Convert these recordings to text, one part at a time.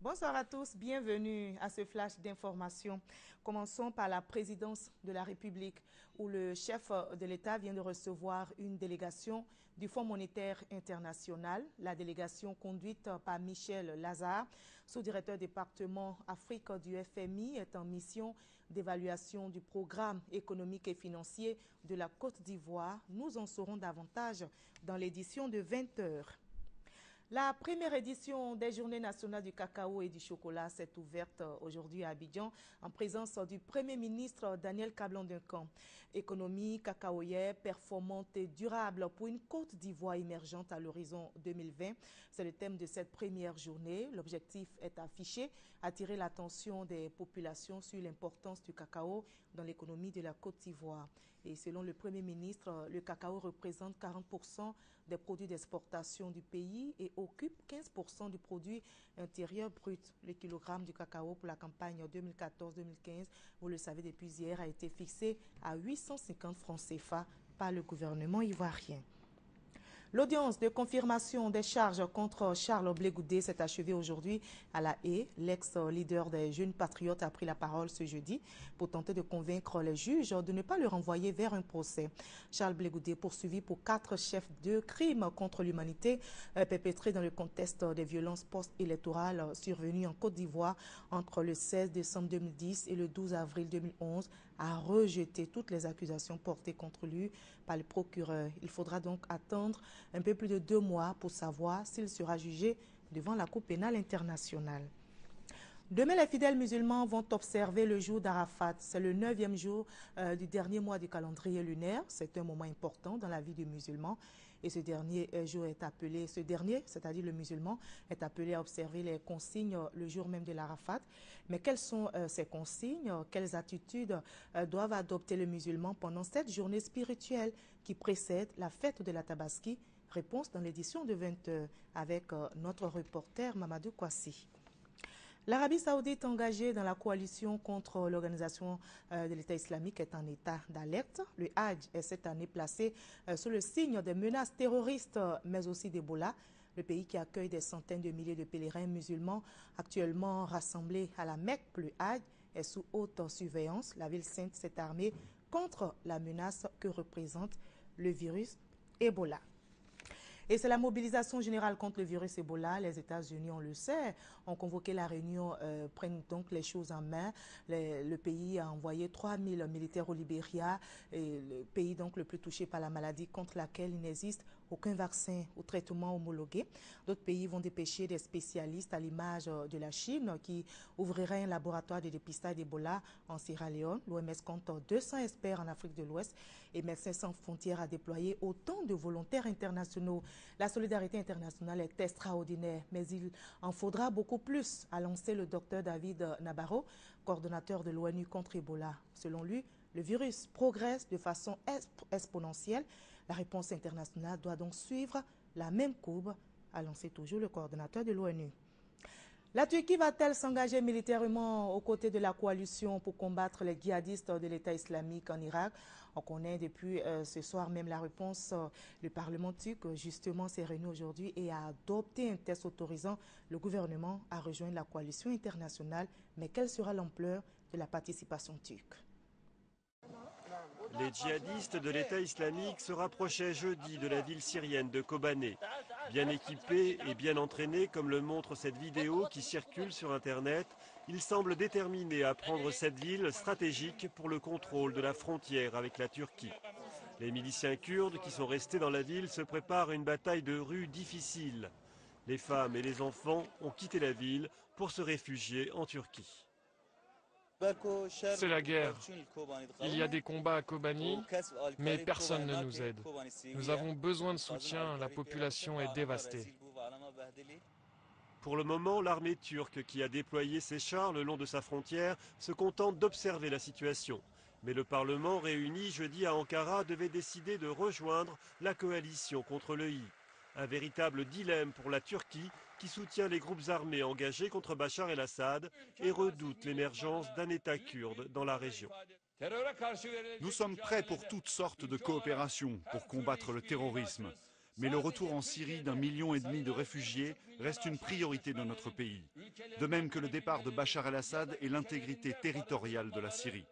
Bonsoir à tous, bienvenue à ce flash d'information. Commençons par la présidence de la République où le chef de l'État vient de recevoir une délégation du Fonds monétaire international. La délégation conduite par Michel Lazare, sous-directeur département Afrique du FMI, est en mission d'évaluation du programme économique et financier de la Côte d'Ivoire. Nous en saurons davantage dans l'édition de 20h. La première édition des Journées nationales du cacao et du chocolat s'est ouverte aujourd'hui à Abidjan en présence du Premier ministre Daniel Kablan-Duncan. Économie cacaoyère performante et durable pour une Côte d'Ivoire émergente à l'horizon 2020. C'est le thème de cette première journée. L'objectif est affiché, attirer l'attention des populations sur l'importance du cacao dans l'économie de la Côte d'Ivoire. Et selon le Premier ministre, le cacao représente 40% des produits d'exportation du pays et occupe 15% du produit intérieur brut. Le kilogramme du cacao pour la campagne 2014-2015, vous le savez depuis hier, a été fixé à 850 francs CFA par le gouvernement ivoirien. L'audience de confirmation des charges contre Charles Blé Goudé s'est achevée aujourd'hui à La Haye. L'ex-leader des Jeunes Patriotes a pris la parole ce jeudi pour tenter de convaincre les juges de ne pas le renvoyer vers un procès. Charles Blé Goudé poursuivi pour 4 chefs de crimes contre l'humanité perpétrés dans le contexte des violences post-électorales survenues en Côte d'Ivoire entre le 16 décembre 2010 et le 12 avril 2011, a rejeté toutes les accusations portées contre lui par le procureur. Il faudra donc attendre un peu plus de 2 mois pour savoir s'il sera jugé devant la Cour pénale internationale. Demain, les fidèles musulmans vont observer le jour d'Arafat. C'est le 9e jour du dernier mois du calendrier lunaire. C'est un moment important dans la vie du musulman. Et ce dernier jour est appelé, c'est-à-dire le musulman, est appelé à observer les consignes le jour même de l'Arafat. Mais quelles sont ces consignes? Quelles attitudes doivent adopter les musulmans pendant cette journée spirituelle qui précède la fête de la Tabaski? Réponse dans l'édition de 20h avec notre reporter Mamadou Kwasi. L'Arabie saoudite engagée dans la coalition contre l'organisation de l'État islamique est en état d'alerte. Le Hajj est cette année placé sous le signe des menaces terroristes, mais aussi d'Ebola. Le pays qui accueille des centaines de milliers de pèlerins musulmans actuellement rassemblés à la Mecque, le Hajj, est sous haute surveillance. La ville sainte s'est armée contre la menace que représente le virus Ebola. Et c'est la mobilisation générale contre le virus Ebola. Les États-Unis, on le sait, ont convoqué la réunion, prennent donc les choses en main. Le pays a envoyé 3000 militaires au Libéria, et le pays donc le plus touché par la maladie contre laquelle il n'existe aucun vaccin ou traitement homologué. D'autres pays vont dépêcher des spécialistes à l'image de la Chine qui ouvrirait un laboratoire de dépistage d'Ebola en Sierra Leone. L'OMS compte 200 experts en Afrique de l'Ouest et Médecins sans frontières a déployé autant de volontaires internationaux. La solidarité internationale est extraordinaire, mais il en faudra beaucoup plus, a lancé le docteur David Nabarro, coordonnateur de l'ONU contre Ebola. Selon lui, le virus progresse de façon exponentielle. La réponse internationale doit donc suivre la même courbe, a lancé toujours le coordonnateur de l'ONU. La Turquie va-t-elle s'engager militairement aux côtés de la coalition pour combattre les djihadistes de l'État islamique en Irak? On connaît depuis ce soir même la réponse. Le Parlement turc, justement, s'est réuni aujourd'hui et a adopté un texte autorisant le gouvernement à rejoindre la coalition internationale. Mais quelle sera l'ampleur de la participation turque? Les djihadistes de l'État islamique se rapprochaient jeudi de la ville syrienne de Kobané. Bien équipés et bien entraînés, comme le montre cette vidéo qui circule sur Internet, ils semblent déterminés à prendre cette ville stratégique pour le contrôle de la frontière avec la Turquie. Les miliciens kurdes qui sont restés dans la ville se préparent à une bataille de rue difficile. Les femmes et les enfants ont quitté la ville pour se réfugier en Turquie. C'est la guerre. Il y a des combats à Kobani, mais personne ne nous aide. Nous avons besoin de soutien, la population est dévastée. Pour le moment, l'armée turque qui a déployé ses chars le long de sa frontière se contente d'observer la situation. Mais le Parlement réuni jeudi à Ankara devait décider de rejoindre la coalition contre l'EI. Un véritable dilemme pour la Turquie qui soutient les groupes armés engagés contre Bachar el-Assad et redoute l'émergence d'un État kurde dans la région. Nous sommes prêts pour toutes sortes de coopérations pour combattre le terrorisme. Mais le retour en Syrie d'1,5 million de réfugiés reste une priorité de notre pays. De même que le départ de Bachar el-Assad et l'intégrité territoriale de la Syrie.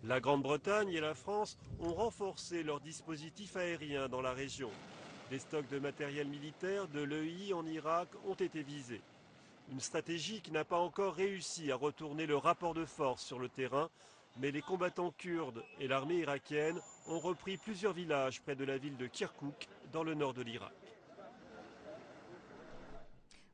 La Grande-Bretagne et la France ont renforcé leurs dispositifs aériens dans la région. Des stocks de matériel militaire de l'EI en Irak ont été visés. Une stratégie qui n'a pas encore réussi à retourner le rapport de force sur le terrain, mais les combattants kurdes et l'armée irakienne ont repris plusieurs villages près de la ville de Kirkouk, dans le nord de l'Irak.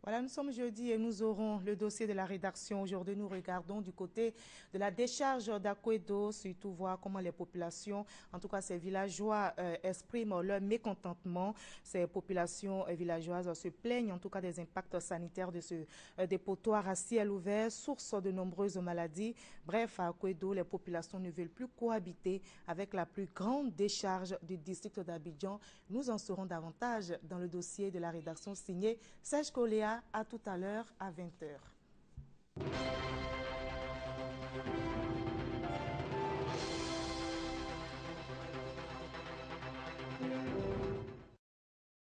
Voilà, nous sommes jeudi et nous aurons le dossier de la rédaction. Aujourd'hui, nous regardons du côté de la décharge d'Akwedo, surtout voir comment les populations, en tout cas ces villageois, expriment leur mécontentement. Ces populations villageoises se plaignent en tout cas des impacts sanitaires de ce dépotoir à ciel ouvert, source de nombreuses maladies. Bref, à Akwedo, les populations ne veulent plus cohabiter avec la plus grande décharge du district d'Abidjan. Nous en saurons davantage dans le dossier de la rédaction signé Serge Coléa. À tout à l'heure à 20h.